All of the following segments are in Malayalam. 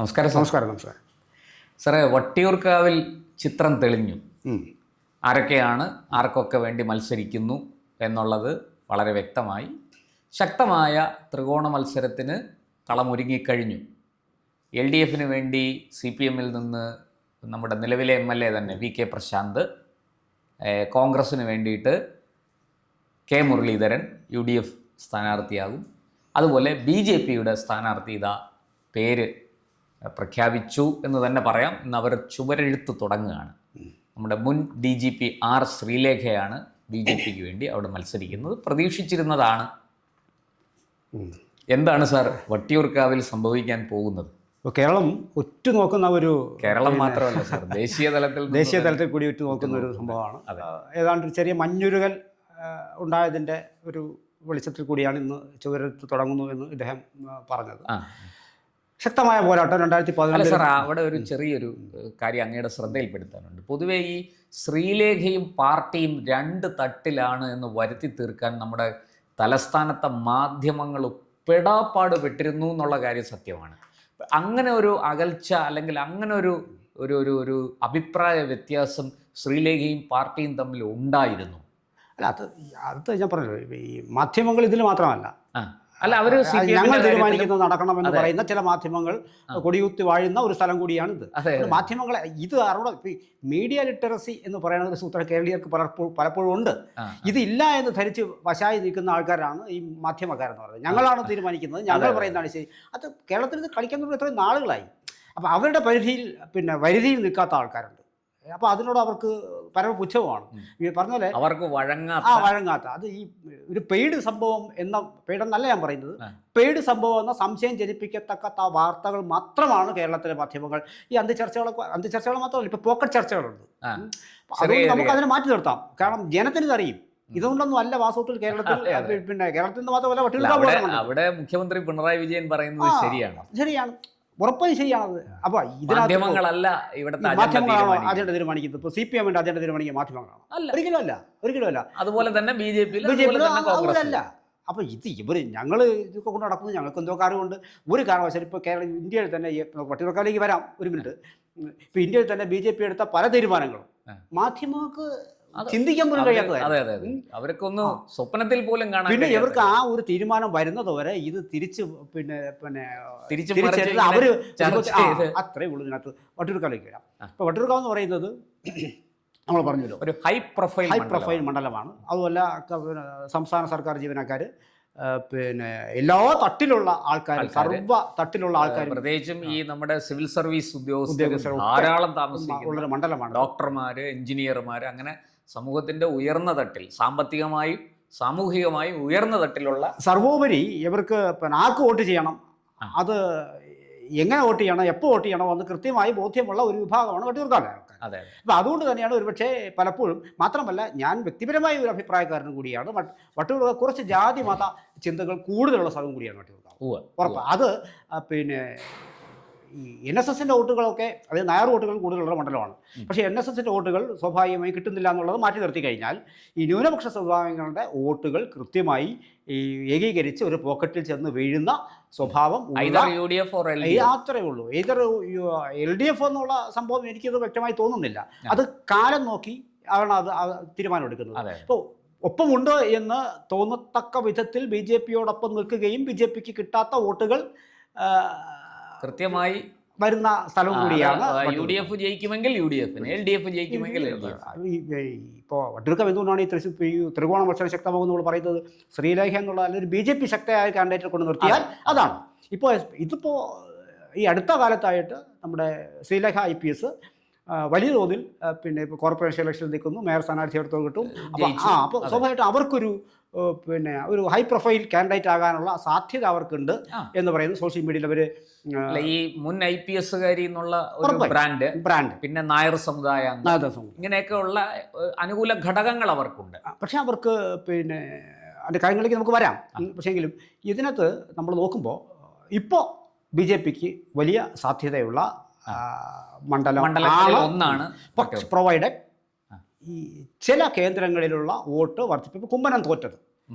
നമസ്കാരം. നമസ്കാരം. സാറേ, വട്ടിയൂർക്കാവിൽ ചിത്രം തെളിഞ്ഞു. ഉം. ആരൊക്കെയാണ് ആർക്കൊക്കെ വേണ്ടി മത്സരിക്കുന്നു എന്നുള്ളത് വളരെ വ്യക്തമായി. ശക്തമായ ത്രികോണ മത്സരത്തിന് കളമൊരുങ്ങിക്കഴിഞ്ഞു. LDFിന് വേണ്ടി CPM നിന്ന് നമ്മുടെ നിലവിലെ MLA തന്നെ VK പ്രശാന്ത്, കോൺഗ്രസ്സിന് വേണ്ടിയിട്ട് K മുരളീധരൻ UDF സ്ഥാനാർത്ഥിയാകും. അതുപോലെ BJPയുടെ സ്ഥാനാർത്ഥി ഇതാ പേര് പ്രഖ്യാപിച്ചു എന്ന് തന്നെ പറയാം. ഇന്ന് അവർ ചുവരെഴുത്ത് തുടങ്ങുകയാണ്. നമ്മുടെ മുൻ DGP R ശ്രീലേഖയാണ് BJPക്ക് വേണ്ടി അവിടെ മത്സരിക്കുന്നത്. പ്രതീക്ഷിച്ചിരുന്നതാണ്. എന്താണ് സാർ വട്ടിയൂർക്കാവിൽ സംഭവിക്കാൻ പോകുന്നത്? കേരളം ഉറ്റുനോക്കുന്ന ഒരു, കേരളം മാത്രമല്ല സാർ, ദേശീയ തലത്തിൽ കൂടി ഉറ്റുനോക്കുന്ന ഒരു സംഭവമാണ്. ഏതാണ്ട് ഒരു ചെറിയ മഞ്ഞുരുകൽ ഉണ്ടായതിൻ്റെ ഒരു വെളിച്ചത്തിൽ കൂടിയാണ് ഇന്ന് ചുവരെഴുത്ത് തുടങ്ങുന്നു എന്ന് ഇദ്ദേഹം പറഞ്ഞത്. ശക്തമായ പോരാട്ടം 2014. സാർ, അവിടെ ഒരു ചെറിയൊരു കാര്യം അങ്ങയുടെ ശ്രദ്ധയിൽപ്പെടുത്താനുണ്ട്. പൊതുവേ ഈ ശ്രീലേഖയും പാർട്ടിയും രണ്ട് തട്ടിലാണ് എന്ന് വരുത്തി തീർക്കാൻ നമ്മുടെ തലസ്ഥാനത്തെ മാധ്യമങ്ങൾ പെടാപ്പാട് പെട്ടിരുന്നു എന്നുള്ള കാര്യം സത്യമാണ്. അങ്ങനെ ഒരു അകൽച്ച അല്ലെങ്കിൽ അങ്ങനെ ഒരു ഒരു ഒരു ഒരു അഭിപ്രായ വ്യത്യാസം ശ്രീലേഖയും പാർട്ടിയും തമ്മിൽ ഉണ്ടായിരുന്നു. അല്ല, അത് ഞാൻ പറഞ്ഞല്ലോ, ഈ മാധ്യമങ്ങൾ ഇതിൽ മാത്രമല്ല. അല്ല, അവർ ഞങ്ങൾ തീരുമാനിക്കുന്നത് നടക്കണമെന്ന് പറയുന്ന ചില മാധ്യമങ്ങൾ കൊടിയുത്തി വാഴുന്ന ഒരു സ്ഥലം കൂടിയാണ് ഇത്. മാധ്യമങ്ങളെ ഇത് അറിവ് മീഡിയ ലിറ്ററസി എന്ന് പറയുന്ന ഒരു സൂത്രം കേരളീയർക്ക് പലപ്പോഴും ഉണ്ട്. ഇതില്ല എന്ന് ധരിച്ച് വശായി നിൽക്കുന്ന ആൾക്കാരാണ് ഈ മാധ്യമക്കാരെന്ന് പറയുന്നത്. ഞങ്ങളാണ് തീരുമാനിക്കുന്നത്, ഞങ്ങൾ പറയുന്നതാണ് ശരി. അത് കേരളത്തിൽ ഇത് കളിക്കാൻ തുടങ്ങി എത്രയും നാളുകളായി. അപ്പോൾ അവരുടെ വരുതിയിൽ നിൽക്കാത്ത ആൾക്കാരുണ്ട്. അപ്പോൾ അതിനോട് അവർക്ക് പരമപുച്ഛവുമാണ്. ഈ പറഞ്ഞ പോലെ അവർക്ക് വഴങ്ങാത്ത അത് ഈ ഒരു പെയ്ഡ് സംഭവം എന്ന, പെയ്ഡെന്നല്ല ഞാൻ പറയുന്നത്, പെയ്ഡ് സംഭവം എന്ന സംശയം ജനിപ്പിക്കത്തക്ക വാർത്തകൾ മാത്രമാണ് കേരളത്തിലെ മാധ്യമങ്ങൾ. ഈ അന്ത്യചർച്ചകൾ മാത്രമല്ല, ഇപ്പോൾ പോക്കറ്റ് ചർച്ചകളുണ്ട്. അതുകൊണ്ട് നമുക്ക് അതിനെ മാറ്റി നിർത്താം. കാരണം ജനത്തിന് ഇതറിയും. ഇതുകൊണ്ടൊന്നും അല്ല വാസ്തവത്തിൽ കേരളത്തിൽ, കേരളത്തിൽ നിന്ന് മാത്രമല്ല വട്ടിയൂർക്കാവ് അവിടെ മുഖ്യമന്ത്രി പിണറായി വിജയൻ പറയുന്നത് ശരിയാണ്, ഉറപ്പായും ശരിയാണത്. അപ്പോൾ മാധ്യമങ്ങളല്ല ഇവിടുത്തെ മാധ്യമങ്ങളാണോ അജണ്ട തീരുമാനിക്കുന്നത്? ഇപ്പോൾ CPM അജണ്ട തീരുമാനിക്കുക മാധ്യമങ്ങളാണ്? ഒരിക്കലും അല്ല. അതുപോലെ തന്നെ BJP അല്ല. അപ്പോൾ ഞങ്ങൾ ഇതൊക്കെ കൊണ്ട് നടക്കുന്നത് ഞങ്ങൾക്ക് എന്തോ കാര്യമുണ്ട്. ഒരു കാരണവശാലും ഇപ്പോൾ ഇന്ത്യയിൽ തന്നെ, വട്ടിയൂർക്കാവിലേക്ക് വരാം ഒരു മിനിറ്റ്. ഇപ്പോൾ ഇന്ത്യയിൽ തന്നെ BJP എടുത്ത പല തീരുമാനങ്ങളും മാധ്യമങ്ങൾക്ക് ചിന്തിക്കാൻ പോലും കഴിയാത്തതായിരുന്നു. അവർക്കൊന്നും സ്വപ്നത്തിൽ പോലും കാണാൻ. പിന്നെ ഇവർക്ക് ആ ഒരു തീരുമാനം വരുന്നത് വരെ ഇത് തിരിച്ച് അവർ അത്രേ ഉള്ളൂ. ഇതിനകത്ത് വട്ടിയൂർക്കാവിലേക്ക് വരാം. ഇപ്പോൾ വട്ടിയൂർക്കാവ് എന്ന് പറയുന്നത് നമ്മൾ പറഞ്ഞല്ലോ ഒരു ഹൈ പ്രൊഫൈൽ മണ്ഡലമാണ്. അതുമല്ല, സംസ്ഥാന സർക്കാർ ജീവനക്കാർ, എല്ലാ തട്ടിലുള്ള ആൾക്കാർ, സർവ്വ തട്ടിലുള്ള ആൾക്കാർ, പ്രത്യേകിച്ചും ഈ നമ്മുടെ സിവിൽ സർവീസ് ഉദ്യോഗസ്ഥർ ധാരാളം താമസിക്കുന്ന മണ്ഡലമാണ്. ഡോക്ടർമാര്, എഞ്ചിനീയർമാർ, അങ്ങനെ സമൂഹത്തിന്റെ ഉയർന്ന തട്ടിൽ, സാമ്പത്തികമായും സാമൂഹികമായും ഉയർന്ന തട്ടിലുള്ള, സർവോപരി ഇവർക്ക് ആർക്ക് വോട്ട് ചെയ്യണം, അത് എങ്ങനെ വോട്ട് ചെയ്യണം, എപ്പോൾ വോട്ട് ചെയ്യണം എന്ന് കൃത്യമായി ബോധ്യമുള്ള ഒരു വിഭാഗമാണ് വട്ടിയൂർക്കാവിലെ ആൾക്കാർ. അപ്പോൾ അതുകൊണ്ട് തന്നെയാണ് ഒരുപക്ഷെ പലപ്പോഴും, മാത്രമല്ല ഞാൻ വ്യക്തിപരമായ ഒരു അഭിപ്രായക്കാരനും കൂടിയാണ്, വട്ടിയൂർക്കാവ് കുറച്ച് ജാതി മത ചിന്തകൾ കൂടുതലുള്ള സ്ഥലം കൂടിയാണ് വട്ടിയൂർക്കാവ്. ഉറപ്പ്. അത് ഈ NSSൻ്റെ വോട്ടുകളൊക്കെ, അതായത് നായർ വോട്ടുകൾ കൂടുതലുള്ള മണ്ഡലമാണ്. പക്ഷേ NSSൻ്റെ വോട്ടുകൾ സ്വാഭാവികമായി കിട്ടുന്നില്ല എന്നുള്ളത് മാറ്റി നിർത്തി കഴിഞ്ഞാൽ ഈ ന്യൂനപക്ഷ സമുദായങ്ങളുടെ വോട്ടുകൾ കൃത്യമായി ഈ ഏകീകരിച്ച് ഒരു പോക്കറ്റിൽ ചെന്ന് വീഴുന്ന സ്വഭാവം അത്രേ ഉള്ളൂ. LDF എന്നുള്ള സംഭവം എനിക്കത് വ്യക്തമായി തോന്നുന്നില്ല. അത് കാലം നോക്കി ആണ് അത് തീരുമാനമെടുക്കുന്നത്. അപ്പോൾ ഒപ്പമുണ്ട് എന്ന് തോന്നത്തക്ക വിധത്തിൽ BJPയോടൊപ്പം നിൽക്കുകയും BJPക്ക് കിട്ടാത്ത വോട്ടുകൾ കൃത്യമായി വരുന്ന സ്ഥലം കൂടിയാണ്. UDF ജയിക്കുമെങ്കിൽ UDF, LDF ജയിക്കുമെങ്കിൽ LDF. ഇപ്പോൾ വട്ടിയൂർക്കാവ് എന്തുകൊണ്ടാണ് ഈ ത്രികോണ മത്സരം ശക്തമാകുമെന്ന് പറയുന്നത്? ശ്രീലേഖ എന്നുള്ള അല്ലെങ്കിൽ BJP ശക്തയായ കാൻഡിഡേറ്റ് കൊണ്ട് നിർത്തിയാൽ അതാണ്. ഇതിപ്പോൾ ഈ അടുത്ത കാലത്തായിട്ട് നമ്മുടെ ശ്രീലേഖ IPS വലിയ തോതിൽ ഇപ്പോൾ കോർപ്പറേഷൻ ഇലക്ഷനിൽ നിൽക്കുന്നു, മേയർ സ്ഥാനാർത്ഥിയെടുത്തോ കിട്ടും. അപ്പോൾ സ്വാഭാവികമായിട്ടും അവർക്കൊരു ഒരു ഹൈ പ്രൊഫൈൽ കാൻഡിഡേറ്റ് ആകാനുള്ള സാധ്യത അവർക്കുണ്ട് എന്ന് പറയുന്നു. സോഷ്യൽ മീഡിയയിൽ അവർ ഈ മുൻ IPSകാരി എന്നുള്ള ഒരു ബ്രാൻഡ്, പിന്നെ നായർ സമുദായം, ഇങ്ങനെയൊക്കെ ഉള്ള അനുകൂല ഘടകങ്ങൾ അവർക്കുണ്ട്. പക്ഷെ അവർക്ക് അതിൻ്റെ കാര്യങ്ങളിലേക്ക് നമുക്ക് വരാം. പക്ഷേങ്കിലും ഇതിനകത്ത് നമ്മൾ നോക്കുമ്പോൾ ഇപ്പോൾ BJPക്ക് വലിയ സാധ്യതയുള്ള മണ്ഡലങ്ങളിൽ ഒന്നാണ് പ്രൊവൈഡഡ് ഈ ചില കേന്ദ്രങ്ങളിലുള്ള വോട്ട് വർദ്ധിപ്പിപ്പോൾ കുമ്മനം തോറ്റത്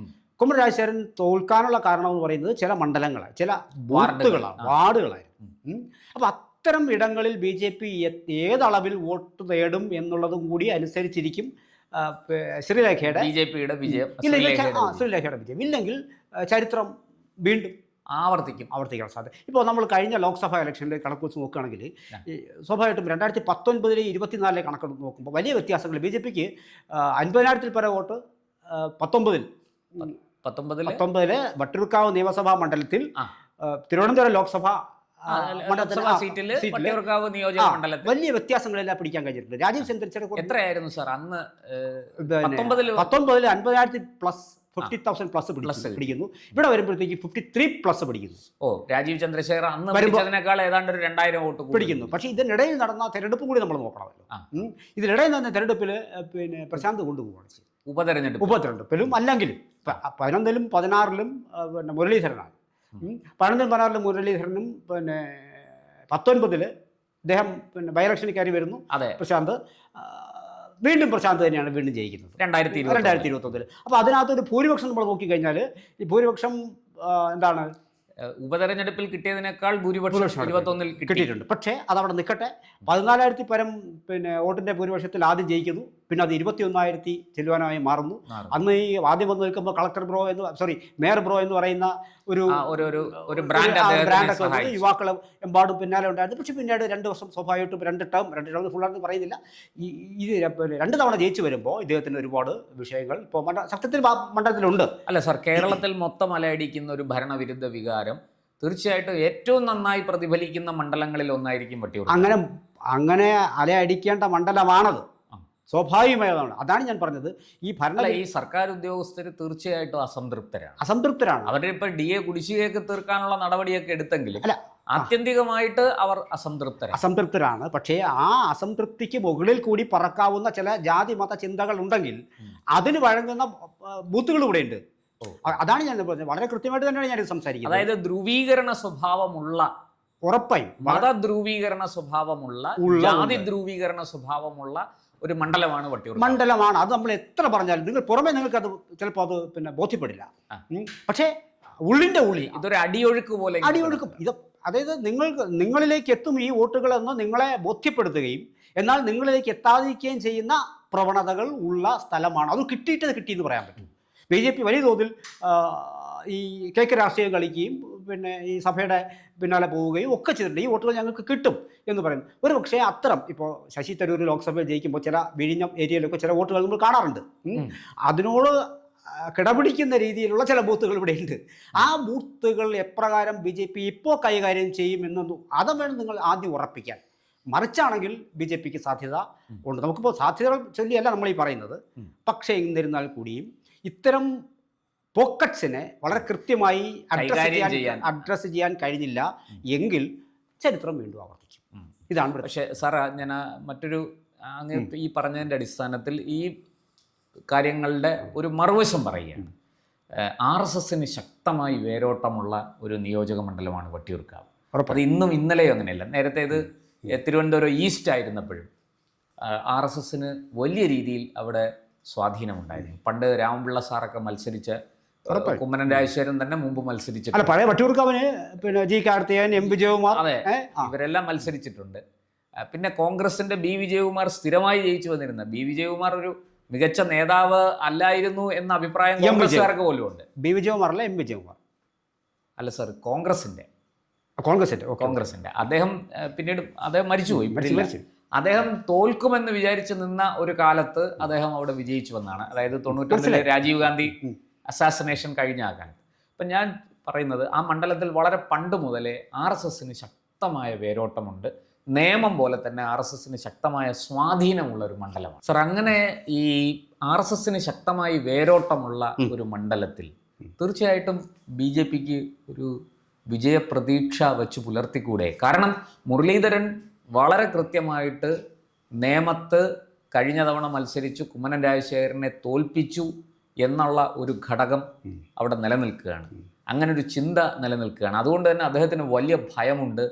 കുമ്മനം രാജശേഖരൻ തോൽക്കാനുള്ള കാരണം എന്ന് പറയുന്നത് ചില മണ്ഡലങ്ങൾ, ചില ബൂത്തുകളാണ്, വാർഡുകളായിരുന്നു. അപ്പോൾ അത്തരം ഇടങ്ങളിൽ BJP ഏതളവിൽ വോട്ട് നേടും എന്നുള്ളതും കൂടി അനുസരിച്ചിരിക്കും ശ്രീലേഖയുടെ BJPയുടെ വിജയം. ശ്രീലേഖയുടെ വിജയം. ഇല്ലെങ്കിൽ ചരിത്രം വീണ്ടും ആവർത്തിക്കാൻ സാധ്യത. ഇപ്പോൾ നമ്മൾ കഴിഞ്ഞ ലോക്സഭാ ഇലക്ഷൻ്റെ കണക്ക് വെച്ച് നോക്കുകയാണെങ്കിൽ സ്വാഭാവികമായിട്ടും 2019 24 കണക്ക് നോക്കുമ്പോൾ വലിയ വ്യത്യാസങ്ങൾ. BJPക്ക് 50,000-ൽ പരം വോട്ട് 19 വട്ടിയൂർക്കാവ് നിയമസഭാ മണ്ഡലത്തിൽ, തിരുവനന്തപുരം ലോക്സഭ സീറ്റിൽ വലിയ വ്യത്യാസങ്ങളെല്ലാം പിടിക്കാൻ കഴിഞ്ഞിട്ടുണ്ട്. രാജീവ് ചന്ദ്രശേഖർ എത്രയായിരുന്നു സാർ അന്ന്? 19 50,000 പ്ലസ് 50,000 പ്ലസ് പിടിക്കുന്നു. ഇവിടെ വരുമ്പോഴത്തേക്ക് 53+ പിടിക്കുന്നു. രാജീവ് ചന്ദ്രശേഖർ അന്ന് പിടിച്ചതിനേക്കാൾ ഏതാണ്ട് ഒരു 2,000 വോട്ട് പിടിക്കുന്നു. പക്ഷേ ഇതിനിടയിൽ നടന്ന തെരഞ്ഞെടുപ്പ് കൂടി നമ്മൾ നോക്കണമല്ലോ. ഇതിനിടയിൽ നടന്ന തെരഞ്ഞെടുപ്പിൽ പിന്നെ പ്രശാന്ത് കൊണ്ടുപോവുകയാണ് ചെയ്തത്. ഉപതെരഞ്ഞെടുപ്പിലും അല്ലെങ്കിലും 11-ലും 16-ലും പിന്നെ മുരളീധരനാണ്. 11-ലും 16-ലും മുരളീധരനും പിന്നെ 19-ൽ ഇദ്ദേഹം പിന്നെ ബൈ ഇലക്ഷനിൽ കയറി വരുന്നു. പ്രശാന്ത് വീണ്ടും തന്നെയാണ് വീണ്ടും ജയിക്കുന്നത് 2021-ൽ. അപ്പോൾ അതിനകത്തൊരു ഭൂരിപക്ഷം നമ്മൾ നോക്കിക്കഴിഞ്ഞാൽ ഈ ഭൂരിപക്ഷം എന്താണ്, ഉപതെരഞ്ഞെടുപ്പിൽ കിട്ടിയതിനേക്കാൾ ഭൂരിപക്ഷം 21-ൽ കിട്ടിയിട്ടുണ്ട്. പക്ഷേ അതവിടെ നിൽക്കട്ടെ. 14,000 പരം പിന്നെ വോട്ടിൻ്റെ ഭൂരിപക്ഷത്തിൽ ആദ്യം ജയിക്കുന്നു. പിന്നെ അത് 21,000 ചെല്ലുവാനായി മാറുന്നു. അന്ന് ഈ ആദ്യം വന്ന് നിൽക്കുമ്പോൾ മേയർ ബ്രോ എന്ന് പറയുന്ന ഒരു ബ്രാൻഡൊക്കെ യുവാക്കൾ എമ്പാടും പിന്നാലെ ഉണ്ടായിരുന്നു. പക്ഷെ പിന്നീട് 2 വർഷം സ്വാഭാവികമായിട്ടും 2 ടേം ഫുള്ളാണെന്ന് പറയുന്നില്ല, ഇത് 2 തവണ ജയിച്ചു വരുമ്പോൾ ഇദ്ദേഹത്തിന് ഒരുപാട് വിഷയങ്ങൾ ഇപ്പോൾ സത്യത്തിൽ മണ്ഡലത്തിലുണ്ട്. അല്ല സാർ, കേരളത്തിൽ മൊത്തം അലയടിക്കുന്ന ഒരു ഭരണവിരുദ്ധ വികാരം തീർച്ചയായിട്ടും ഏറ്റവും നന്നായി പ്രതിഫലിക്കുന്ന മണ്ഡലങ്ങളിൽ ഒന്നായിരിക്കും വട്ടിയൂർക്കാവ്. അങ്ങനെ അലയടിക്കേണ്ട മണ്ഡലമാണത്, സ്വാഭാവികമായതാണ്. അതാണ് ഞാൻ പറഞ്ഞത്. ഈ സർക്കാർ ഉദ്യോഗസ്ഥർ തീർച്ചയായിട്ടും അസംതൃപ്തരാണ്. അവരിപ്പോൾ DA കുടിശ്ശികയൊക്കെ തീർക്കാനുള്ള നടപടിയൊക്കെ എടുത്തെങ്കിലും ആത്യന്തികമായിട്ട് അവർ അസംതൃപ്തരാണ്. പക്ഷേ ആ അസംതൃപ്തിക്ക് മുകളിൽ കൂടി പറക്കാവുന്ന ചില ജാതി മത ചിന്തകൾ ഉണ്ടെങ്കിൽ അതിന് വഴങ്ങുന്ന ബൂത്തുകൾ ഇവിടെ ഉണ്ട്. അതാണ് ഞാൻ പറഞ്ഞത്. വളരെ കൃത്യമായിട്ട് തന്നെയാണ് ഞാനിത് സംസാരിക്കുന്നത്. അതായത് ധ്രുവീകരണ സ്വഭാവമുള്ള, ഉറപ്പായും മത ധ്രുവീകരണ സ്വഭാവമുള്ള, ജാതി ധ്രുവീകരണ സ്വഭാവമുള്ള ഒരു മണ്ഡലമാണ് വട്ടിയൂർക്കാവ്. മണ്ഡലമാണ് അത്. നമ്മൾ എത്ര പറഞ്ഞാലും നിങ്ങൾക്ക് അത് ചിലപ്പോൾ അത് പിന്നെ ബോധ്യപ്പെടില്ല. പക്ഷേ ഉള്ളിൻ്റെ ഉള്ളിൽ ഇതൊരു അടിയൊഴുക്ക് ഇത്. അതായത് നിങ്ങളിലേക്ക് എത്തും ഈ വോട്ടുകളെന്ന് നിങ്ങളെ ബോധ്യപ്പെടുത്തുകയും എന്നാൽ നിങ്ങളിലേക്ക് എത്താതിരിക്കുകയും ചെയ്യുന്ന പ്രവണതകൾ ഉള്ള സ്ഥലമാണ്. അത് കിട്ടിയെന്ന് പറയാൻ പറ്റും. BJP വലിയ തോതിൽ ഈ കേക്ക് രാഷ്ട്രീയം കളിക്കുകയും പിന്നെ ഈ സഭയുടെ പിന്നാലെ പോവുകയും ഒക്കെ ചെയ്തിട്ടുണ്ട്. ഈ വോട്ടുകൾ ഞങ്ങൾക്ക് കിട്ടും എന്ന് പറയുന്നു. ഒരു പക്ഷേ അത്തരം ഇപ്പോൾ ശശി തരൂർ ലോക്സഭയിൽ ജയിക്കുമ്പോൾ ചില വിഴിഞ്ഞം ഏരിയയിലൊക്കെ ചില വോട്ടുകൾ നമ്മൾ കാണാറുണ്ട്. അതിനോട് കിടപിടിക്കുന്ന രീതിയിലുള്ള ചില ബൂത്തുകൾ ഇവിടെയുണ്ട്. ആ ബൂത്തുകൾ എപ്രകാരം BJP ഇപ്പോൾ കൈകാര്യം ചെയ്യുമെന്നൊന്നും അത് വേണം നിങ്ങൾ ആദ്യം ഉറപ്പിക്കാൻ. മറിച്ചാണെങ്കിൽ BJPക്ക് സാധ്യത ഉണ്ട്. നമുക്കിപ്പോൾ സാധ്യതകൾ ചൊല്ലിയല്ല നമ്മൾ ഈ പറയുന്നത്. പക്ഷേ എന്നിരുന്നാൽ കൂടിയും ഇത്തരം പോക്കറ്റ്സിനെ വളരെ കൃത്യമായി അഡ്രസ്സ് ചെയ്യാൻ കഴിഞ്ഞില്ല എങ്കിൽ ചരിത്രം വീണ്ടും ആവർത്തിക്കും. ഇതാണ്. പക്ഷേ സാർ, ഞാൻ മറ്റൊരു അങ്ങ് ഈ പറഞ്ഞതിൻ്റെ അടിസ്ഥാനത്തിൽ ഈ കാര്യങ്ങളുടെ ഒരു മറുവശം പറയുകയാണ്. RSSന് ശക്തമായി വേരോട്ടമുള്ള ഒരു നിയോജക മണ്ഡലമാണ് വട്ടിയൂർക്കാവ്. അത് ഇന്നും ഇന്നലെയോ അങ്ങനെയല്ല. നേരത്തെ ഇത് തിരുവനന്തപുരം ഈസ്റ്റ് ആയിരുന്നപ്പോഴും RSSന് വലിയ രീതിയിൽ അവിടെ സ്വാധീനമുണ്ടായിരുന്നു. പണ്ട് രാമപിള്ള സാറൊക്കെ മത്സരിച്ച, കുമ്മനം രാജശേഖരൻ തന്നെ മുമ്പ് മത്സരിച്ചിട്ടുണ്ട്. പഴയ വട്ടിയൂർക്കാവിന് പിന്നെ G. കാർത്തികേയൻ, M. വിജയകുമാർ, അതെ, ഇവരെല്ലാം മത്സരിച്ചിട്ടുണ്ട്. പിന്നെ കോൺഗ്രസിന്റെ B. വിജയകുമാർ സ്ഥിരമായി ജയിച്ചു വന്നിരുന്ന. B. വിജയകുമാർ ഒരു മികച്ച നേതാവ് അല്ലായിരുന്നു എന്ന അഭിപ്രായം കോൺഗ്രസ്സുകാർക്ക് പോലും ഉണ്ട്. B. വിജയകുമാർ അല്ല, M. വിജയകുമാർ അല്ല സാർ, കോൺഗ്രസിന്റെ അദ്ദേഹം പിന്നീട് മരിച്ചുപോയി. അദ്ദേഹം തോൽക്കുമെന്ന് വിചാരിച്ച് നിന്ന ഒരു കാലത്ത് അദ്ദേഹം അവിടെ വിജയിച്ചു വന്നാണ്. അതായത് 91-ലെ രാജീവ് ഗാന്ധി അസാസിനേഷൻ കഴിഞ്ഞ ആ കാലത്ത്. അപ്പം ഞാൻ പറയുന്നത് ആ മണ്ഡലത്തിൽ വളരെ പണ്ട് മുതലേ RSSന് ശക്തമായ വേരോട്ടമുണ്ട്. നിയമം പോലെ തന്നെ RSSന് ശക്തമായ സ്വാധീനമുള്ള ഒരു മണ്ഡലമാണ് സർ. അങ്ങനെ ഈ RSSന് ശക്തമായി വേരോട്ടമുള്ള ഒരു മണ്ഡലത്തിൽ തീർച്ചയായിട്ടും BJPക്ക് ഒരു വിജയപ്രതീക്ഷ വെച്ച് പുലർത്തിക്കൂടെ? കാരണം മുരളീധരൻ വളരെ കൃത്യമായിട്ട് നേമത്ത് കഴിഞ്ഞ തവണ മത്സരിച്ചു കുമ്മനം രാജശേഖരനെ തോൽപ്പിച്ചു എന്നുള്ള ഒരു ഘടകം അവിടെ നിലനിൽക്കുകയാണ്. അങ്ങനെ ഒരു ചിന്ത നിലനിൽക്കുകയാണ്. അതുകൊണ്ട് തന്നെ അദ്ദേഹത്തിന് വലിയ ഭയമുണ്ട്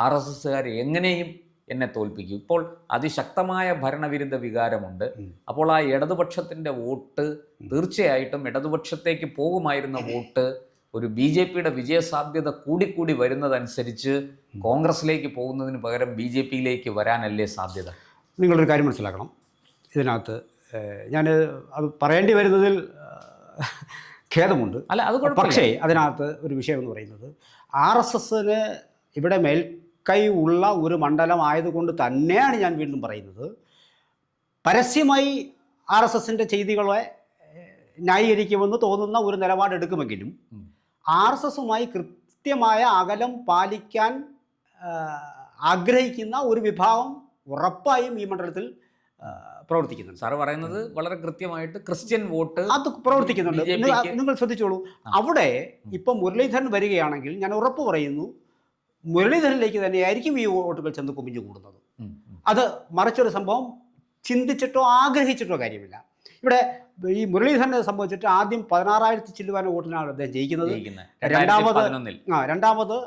RSSകാർ എങ്ങനെയും എന്നെ തോൽപ്പിക്കും. ഇപ്പോൾ അതിശക്തമായ ഭരണവിരുദ്ധ വികാരമുണ്ട്. അപ്പോൾ ആ ഇടതുപക്ഷത്തിൻ്റെ വോട്ട് തീർച്ചയായിട്ടും ഇടതുപക്ഷത്തേക്ക് പോകുമായിരുന്ന വോട്ട് ഒരു BJPയുടെ വിജയസാധ്യത കൂടിക്കൂടി വരുന്നതനുസരിച്ച് കോൺഗ്രസിലേക്ക് പോകുന്നതിന് പകരം BJPയിലേക്ക് വരാനല്ലേ സാധ്യത? നിങ്ങളൊരു കാര്യം മനസ്സിലാക്കണം. ഇതിനകത്ത് ഞാൻ അത് പറയേണ്ടി വരുന്നതിൽ ഖേദമുണ്ട്. അല്ല, അത് പക്ഷേ അതിനകത്ത് ഒരു വിഷയം എന്ന് പറയുന്നത് RSSന് ഇവിടെ മേൽക്കൈ ഉള്ള ഒരു മണ്ഡലം ആയതുകൊണ്ട് തന്നെയാണ് ഞാൻ വീണ്ടും പറയുന്നത്, പരസ്യമായി RSSൻ്റെ ചെയ്തികളെ ന്യായീകരിക്കുമെന്ന് തോന്നുന്ന ഒരു നിലപാടെടുക്കുമെങ്കിലും RSSുമായി കൃത്യമായ അകലം പാലിക്കാൻ ആഗ്രഹിക്കുന്ന ഒരു വിഭാഗം ഉറപ്പായും ഈ മണ്ഡലത്തിൽ പ്രവർത്തിക്കുന്നുണ്ട്. സാറ് പറയുന്നത് വളരെ കൃത്യമായിട്ട് ക്രിസ്ത്യൻ വോട്ട് അത് പ്രവർത്തിക്കുന്നുണ്ട്. നിങ്ങൾ ശ്രദ്ധിച്ചോളൂ, അവിടെ ഇപ്പം മുരളീധരൻ വരികയാണെങ്കിൽ ഞാൻ ഉറപ്പ് പറയുന്നു മുരളീധരനിലേക്ക് തന്നെയായിരിക്കും ഈ വോട്ടുകൾ ചെന്ന് കുമിഞ്ഞു കൂടുന്നത്. അത് മറിച്ചൊരു സംഭവം ചിന്തിച്ചിട്ടോ ആഗ്രഹിച്ചിട്ടോ കാര്യമില്ല. ഇവിടെ ഈ മുരളീധരനെ സംബന്ധിച്ചിട്ട് ആദ്യം 16,000 ചില്ലുവാന വോട്ടിനാണ് അദ്ദേഹം ജയിക്കുന്നത്. രണ്ടാമത്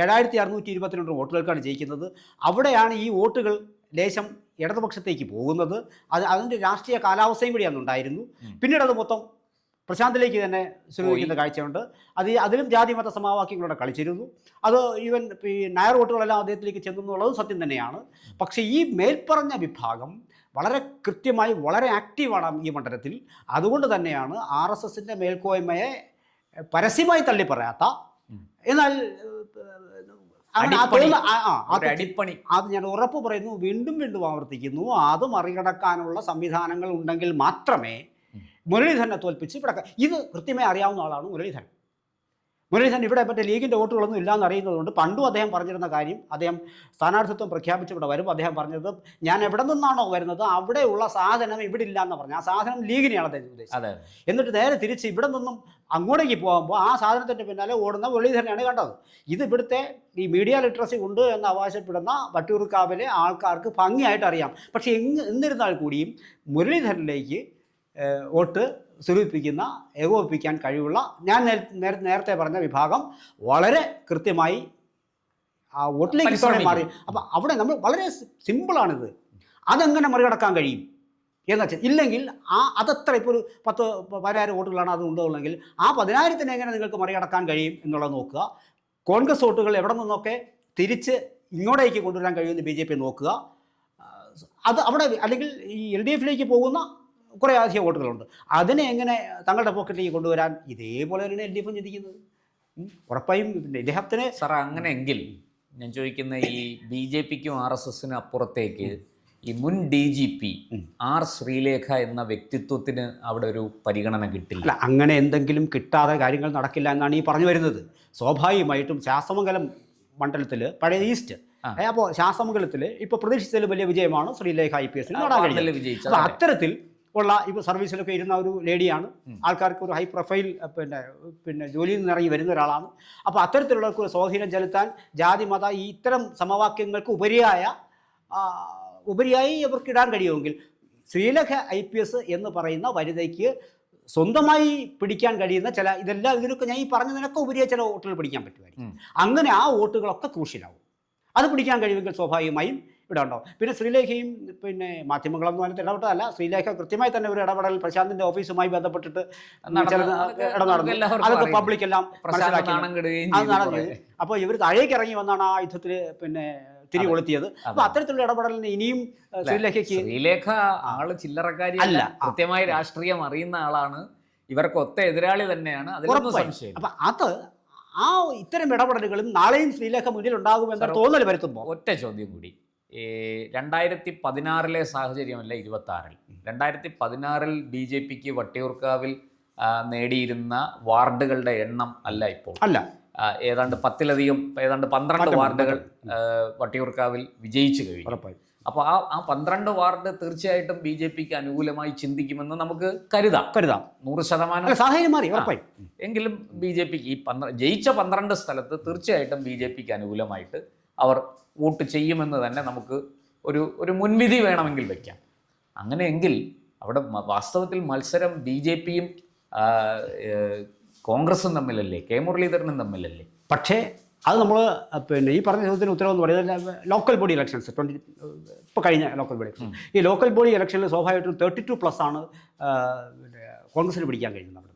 7,622 വോട്ടുകൾക്കാണ് ജയിക്കുന്നത്. അവിടെയാണ് ഈ വോട്ടുകൾ ലേശം ഇടതുപക്ഷത്തേക്ക് പോകുന്നത്. അതിൻ്റെ രാഷ്ട്രീയ കാലാവസ്ഥയും കൂടി അന്നുണ്ടായിരുന്നു. പിന്നീട് അത് മൊത്തം പ്രശാന്തിലേക്ക് തന്നെ സ്വീകരിക്കുന്ന കാഴ്ചയുണ്ട്. അതിലും ജാതി മത സമവാക്യങ്ങളോടെ കളിച്ചിരുന്നു. അത് ഈവൻ ഈ നായർ വോട്ടുകളെല്ലാം അദ്ദേഹത്തിലേക്ക് ചെന്നു എന്നുള്ളത് സത്യം തന്നെയാണ്. പക്ഷേ ഈ മേൽപ്പറഞ്ഞ വിഭാഗം വളരെ കൃത്യമായി വളരെ ആക്റ്റീവാണ് ഈ മണ്ഡലത്തിൽ. അതുകൊണ്ട് തന്നെയാണ് RSSൻ്റെ മേൽക്കോയ്മയെ പരസ്യമായി തള്ളിപ്പറയാത്ത, എന്നാൽ അത് ഞാൻ ഉറപ്പ് പറയുന്നു, വീണ്ടും വീണ്ടും ആവർത്തിക്കുന്നു, അത് മറികടക്കാനുള്ള സംവിധാനങ്ങൾ ഉണ്ടെങ്കിൽ മാത്രമേ മുരളീധരനെ തോൽപ്പിച്ച് ഇവിടെ ഇത് കൃത്യമായി അറിയാവുന്ന ആളാണ് മുരളീധരൻ. മുരളീധരൻ ഇവിടെ മറ്റേ ലീഗിൻ്റെ വോട്ടുകളൊന്നും ഇല്ലയെന്ന് അറിയുന്നതുകൊണ്ട് പണ്ടും അദ്ദേഹം പറഞ്ഞിരുന്ന കാര്യം, അദ്ദേഹം സ്ഥാനാർത്ഥിത്വം പ്രഖ്യാപിച്ച് ഇവിടെ വരുമ്പോൾ അദ്ദേഹം പറഞ്ഞത് ഞാൻ എവിടെ നിന്നാണോ വരുന്നത് അവിടെയുള്ള സാധനം ഇവിടെ ഇല്ല എന്ന് പറഞ്ഞു. ആ സാധനം ലീഗിനെയാണ് അദ്ദേഹം ഉദ്ദേശിച്ചത്. എന്നിട്ട് നേരെ തിരിച്ച് ഇവിടെ നിന്നും അങ്ങോട്ടേക്ക് പോകുമ്പോൾ ആ സാധനത്തിൻ്റെ പിന്നാലെ ഓടുന്ന മുരളീധരനെയാണ് കണ്ടത്. ഇത് ഇവിടുത്തെ ഈ മീഡിയ ലിറ്ററസി ഉണ്ട് എന്ന് അവകാശപ്പെടുന്ന വട്ടിയൂർക്കാവിലെ ആൾക്കാർക്ക് ഭംഗിയായിട്ട് അറിയാം. പക്ഷേ എന്നിരുന്നാൽ കൂടിയും മുരളീധരനിലേക്ക് വോട്ട് സ്വരൂപിക്കുന്ന ഏകോപിപ്പിക്കാൻ കഴിവുള്ള ഞാൻ നേരത്തെ പറഞ്ഞ വിഭാഗം വളരെ കൃത്യമായി ആ വോട്ടിലേക്ക് മാറി. അപ്പം അവിടെ നമ്മൾ വളരെ സിമ്പിളാണിത്. അതെങ്ങനെ മറികടക്കാൻ കഴിയും എന്ന് വെച്ചാൽ, ഇല്ലെങ്കിൽ അതത്ര ഇപ്പോൾ ഒരു 10,000 വോട്ടുകളാണ് അത് ഉണ്ടെങ്കിൽ ആ 10,000 എങ്ങനെ നിങ്ങൾക്ക് മറികടക്കാൻ കഴിയും എന്നുള്ളത് നോക്കുക. കോൺഗ്രസ് വോട്ടുകൾ എവിടെ നിന്നൊക്കെ തിരിച്ച് ഇങ്ങോട്ടേക്ക് കൊണ്ടുവരാൻ കഴിയുമെന്ന് BJP നോക്കുക. അത് അവിടെ അല്ലെങ്കിൽ ഈ LDFലേക്ക് പോകുന്ന കുറേ അധികം വോട്ടുകളുണ്ട്. അതിനെ എങ്ങനെ തങ്ങളുടെ പോക്കറ്റിലേക്ക് കൊണ്ടുവരാൻ ഇതേപോലെ തന്നെ LDF ചിന്തിക്കുന്നത് ഉറപ്പായും ഇദ്ദേഹത്തിന്. സാർ, അങ്ങനെയെങ്കിൽ ഞാൻ ചോദിക്കുന്ന ഈ BJPക്കും RSSനും അപ്പുറത്തേക്ക് ഈ മുൻ DGP R ശ്രീലേഖ എന്ന വ്യക്തിത്വത്തിന് അവിടെ ഒരു പരിഗണന കിട്ടില്ല. അല്ല, അങ്ങനെ എന്തെങ്കിലും കിട്ടാതെ കാര്യങ്ങൾ നടക്കില്ല എന്നാണ് ഈ പറഞ്ഞു വരുന്നത്. സ്വാഭാവികമായിട്ടും ശാസ്തമംഗലം മണ്ഡലത്തിൽ പഴയ ഈസ്റ്റ്, അപ്പോൾ ശാസ്തമംഗലത്തിൽ ഇപ്പോൾ പ്രതീക്ഷിച്ചതിൽ വലിയ വിജയമാണ് ശ്രീലേഖ IPS നേടാൻ കഴിഞ്ഞത്. അപ്പോൾ അത്തരത്തിൽ ഉള്ള ഇപ്പോൾ സർവീസിലൊക്കെ ഇരുന്ന ഒരു ലേഡിയാണ്. ആൾക്കാർക്ക് ഒരു ഹൈ പ്രൊഫൈൽ പിന്നെ ജോലിയിൽ നിന്ന് ഇറങ്ങി വരുന്ന ഒരാളാണ്. അപ്പോൾ അത്തരത്തിലുള്ളവർക്ക് ഒരു സ്വാധീനം ചെലുത്താൻ ജാതി മത ഇത്തരം സമവാക്യങ്ങൾക്ക് ഉപരിയായി അവർക്ക് ഇടാൻ കഴിയുമെങ്കിൽ ശ്രീലേഖ IPS എന്ന് പറയുന്ന വനിതയ്ക്ക് സ്വന്തമായി പിടിക്കാൻ കഴിയുന്ന ഇതിനൊക്കെ ഞാൻ ഈ പറഞ്ഞതിനൊക്കെ ഉപരിയായി ചില വോട്ടുകൾ പിടിക്കാൻ പറ്റുമായിരിക്കും. അങ്ങനെ ആ വോട്ടുകളൊക്കെ ക്രൂഷ്യലാവും. അത് പിടിക്കാൻ കഴിയുമെങ്കിൽ സ്വാഭാവികമായും ഇവിടെ ഉണ്ടാവും. പിന്നെ ശ്രീലേഖയും പിന്നെ മാധ്യമങ്ങളൊന്നും അതിനകത്ത് ഇടപെട്ടതല്ല. ശ്രീലേഖ കൃത്യമായി തന്നെ ഒരു ഇടപെടൽ പ്രശാന്തിൻ്റെ ഓഫീസുമായി ബന്ധപ്പെട്ടിട്ട് അതൊക്കെ പബ്ലിക് എല്ലാം മനസ്സിലാക്കി അത് നടന്നു. അപ്പോൾ ഇവർ താഴേക്ക് ഇറങ്ങി വന്നാണ് ആ യുദ്ധത്തിൽ പിന്നെ തിരികൊളുത്തിയത്. അപ്പോൾ അത്തരത്തിലുള്ള ഇടപെടലിന് ഇനിയും ശ്രീലേഖ ആള് ചില്ലറക്കാരി അല്ല, കൃത്യമായി രാഷ്ട്രീയം അറിയുന്ന ആളാണ്. ഇവർക്ക് ഒത്ത എതിരാളി തന്നെയാണ്, അതിലൊന്നും സംശയം. അപ്പം അത് ഇത്തരം ഇടപെടലുകളും നാളെയും ശ്രീലേഖ മുന്നിൽ ഉണ്ടാകുമെന്ന തോന്നൽ വരുത്തുമ്പോൾ ഒറ്റ ചോദ്യം കൂടി. 2016 സാഹചര്യമല്ല 26. 2016 BJPക്ക് വട്ടിയൂർക്കാവിൽ നേടിയിരുന്ന വാർഡുകളുടെ എണ്ണം അല്ല ഇപ്പോൾ. ഏതാണ്ട് 10-ലധികം, ഏതാണ്ട് 12 വാർഡുകൾ വട്ടിയൂർക്കാവിൽ വിജയിച്ചു കഴിഞ്ഞു. അപ്പോൾ ആ 12 വാർഡ് തീർച്ചയായിട്ടും BJPക്ക് അനുകൂലമായി ചിന്തിക്കുമെന്ന് നമുക്ക് കരുതാം. 100% സാഹചര്യം മാറി ഉറപ്പായി. എങ്കിലും BJPക്ക് ഈ ജയിച്ച 12 സ്ഥലത്ത് തീർച്ചയായിട്ടും BJPക്ക് അനുകൂലമായിട്ട് അവർ വോട്ട് ചെയ്യുമെന്ന് തന്നെ നമുക്ക് ഒരു മുൻവിധി വേണമെങ്കിൽ വയ്ക്കാം. അങ്ങനെയെങ്കിൽ അവിടെ വാസ്തവത്തിൽ മത്സരം BJPയും കോൺഗ്രസും തമ്മിലല്ലേ, കെ മുരളീധരനും തമ്മിലല്ലേ? പക്ഷേ അത് നമ്മൾ പിന്നെ ഈ പറഞ്ഞ ചോദ്യത്തിന് ഉത്തരവെന്ന് പറയുന്നത് ലോക്കൽ ബോഡി ഇലക്ഷൻസ് ഇപ്പോൾ കഴിഞ്ഞ ലോക്കൽ ബോഡി ഇലക്ഷൻ, ഈ ലോക്കൽ ബോഡി ഇലക്ഷനിൽ സ്വാഭാവികമായിട്ടും 32+ ആണ് കോൺഗ്രസിന് പിടിക്കാൻ കഴിയുന്നത്.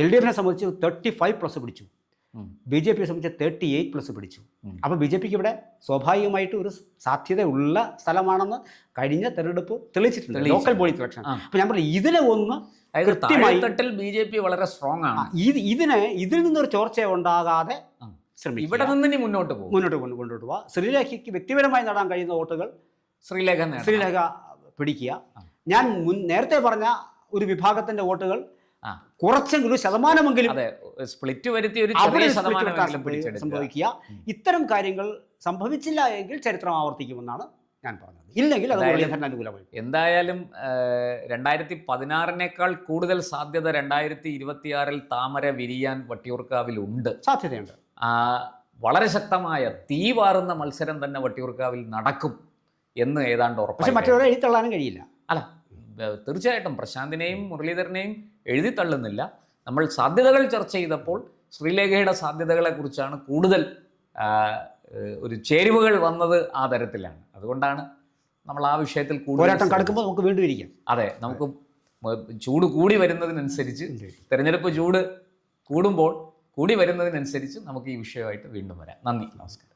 LDFനെ സംബന്ധിച്ച് 35+ പിടിച്ചു, BJPയെ സംബന്ധിച്ച് 38+ പിടിച്ചു. അപ്പോൾ BJPക്ക് ഇവിടെ സ്വാഭാവികമായിട്ട് ഒരു സാധ്യതയുള്ള സ്ഥലമാണെന്ന് കഴിഞ്ഞ തെരഞ്ഞെടുപ്പ് തെളിയിച്ചിട്ടുണ്ട്, ലോക്കൽ ബോഡി ഇലക്ഷൻ. അപ്പോൾ ഞാൻ പറഞ്ഞു ഇതിനെ ഒന്ന് കൃത്യമായി തട്ടിൽ BJP വളരെ സ്ട്രോങ് ആണ്. ഇതിൽ നിന്നൊരു ചോർച്ച ഉണ്ടാകാതെ ശ്രമിക്കും, ഇവിടെ നിന്ന് ഇനി മുന്നോട്ട് കൊണ്ടുപോവുക. ശ്രീലേഖയ്ക്ക് വ്യക്തിപരമായി നേടാൻ കഴിയുന്ന വോട്ടുകൾ ശ്രീലേഖ പിടിക്കുക. ഞാൻ നേരത്തെ പറഞ്ഞ ഒരു വിഭാഗത്തിന്റെ വോട്ടുകൾ കുറച്ചെങ്കിലും ശതമാനമെങ്കിലും സ്പ്ലിറ്റ് വരുത്തി ഒരു ചെറിയ ശതമാനം സംഭവിക്കുക. ഇത്തരം കാര്യങ്ങൾ സംഭവിച്ചില്ല എങ്കിൽ ചരിത്രം ആവർത്തിക്കുമെന്നാണ് ഞാൻ പറഞ്ഞത്. ഇല്ലെങ്കിൽ അത് അനുകൂലമായി. എന്തായാലും 2016 കൂടുതൽ സാധ്യത 2026 താമര വിരിയാൻ വട്ടിയൂർക്കാവിലുണ്ട്, സാധ്യതയുണ്ട്. വളരെ ശക്തമായ തീ വാറുന്ന മത്സരം തന്നെ വട്ടിയൂർക്കാവിൽ നടക്കും എന്ന് ഏതാണ്ട് ഉറപ്പ്. പക്ഷെ മറ്റൊരാളെ എഴുതിത്തള്ളാനും കഴിയില്ല. അല്ല, തീർച്ചയായിട്ടും പ്രശാന്തിനെയും മുരളീധരനെയും എഴുതി തള്ളുന്നില്ല. നമ്മൾ സാധ്യതകൾ ചർച്ച ചെയ്തപ്പോൾ ശ്രീലേഖയുടെ സാധ്യതകളെ കുറിച്ചാണ് കൂടുതൽ ഒരു ചേരുവകൾ വന്നത് ആ തരത്തിലാണ്. അതുകൊണ്ടാണ് നമ്മൾ ആ വിഷയത്തിൽ പോരാട്ടം കടക്കുമ്പോൾ നമുക്ക് വീണ്ടും ഇരിക്കാം. അതെ, നമുക്ക് ചൂട് കൂടി വരുന്നതിനനുസരിച്ച്, തെരഞ്ഞെടുപ്പ് ചൂട് കൂടി വരുന്നതിനനുസരിച്ച് നമുക്ക് ഈ വിഷയമായിട്ട് വീണ്ടും വരാം. നന്ദി, നമസ്കാരം.